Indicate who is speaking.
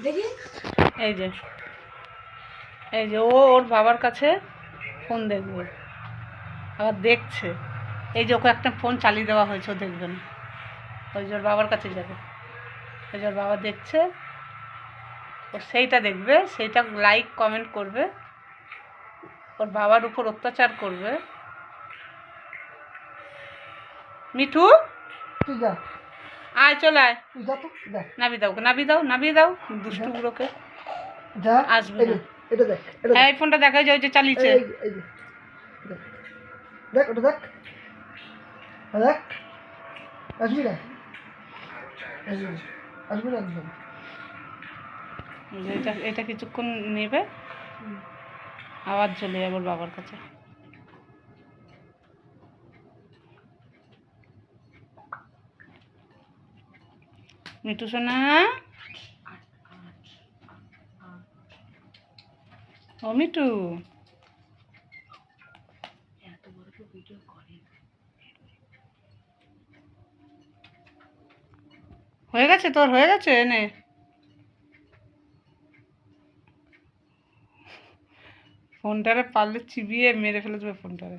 Speaker 1: দেখি
Speaker 2: এই যে এই যে ও ওর বাবার কাছে ফোন দেখবে, আবার দেখছে। এই যে ওকে একটা ফোন চালিয়ে দেওয়া হয়েছে, ও দেখবে না, ওই যে ওর বাবার কাছে যাবে। ওই যে ওর বাবা দেখছে, ও সেইটা দেখবে, সেইটা লাইক কমেন্ট করবে, ওর বাবার উপর অত্যাচার করবে। মিঠু
Speaker 1: তুই যা,
Speaker 2: আয় চলে আয়,
Speaker 1: তুই যা তো যা,
Speaker 2: নাবিয়ে দাও, নাবিয়ে দাও, নাবিয়ে দাও দুষ্টু বুড়োকে।
Speaker 1: যা।
Speaker 2: আসবে
Speaker 1: এই
Speaker 2: না।
Speaker 1: যে এটা দেখ, এটা
Speaker 2: হ্যাঁ
Speaker 1: দেখ,
Speaker 2: এই ফোনটা দেখা যায়, ওই যে চালিয়েছে।
Speaker 1: এই যে দেখ, দেখ ওটা দেখ, দেখ। আসবি না, আসবি না, আসবি না একদম।
Speaker 2: এটা এটা কিছুক্ষণ নেবে, আবার চলে যাবে ওর বাবার কাছে। মিঠু সোনা, ও মিঠু, হয়ে গেছে তোর, হয়ে গেছে এনে। ফোনটারে পারলে চিবিয়ে মেরে ফেলে দেবে ফোনটারে।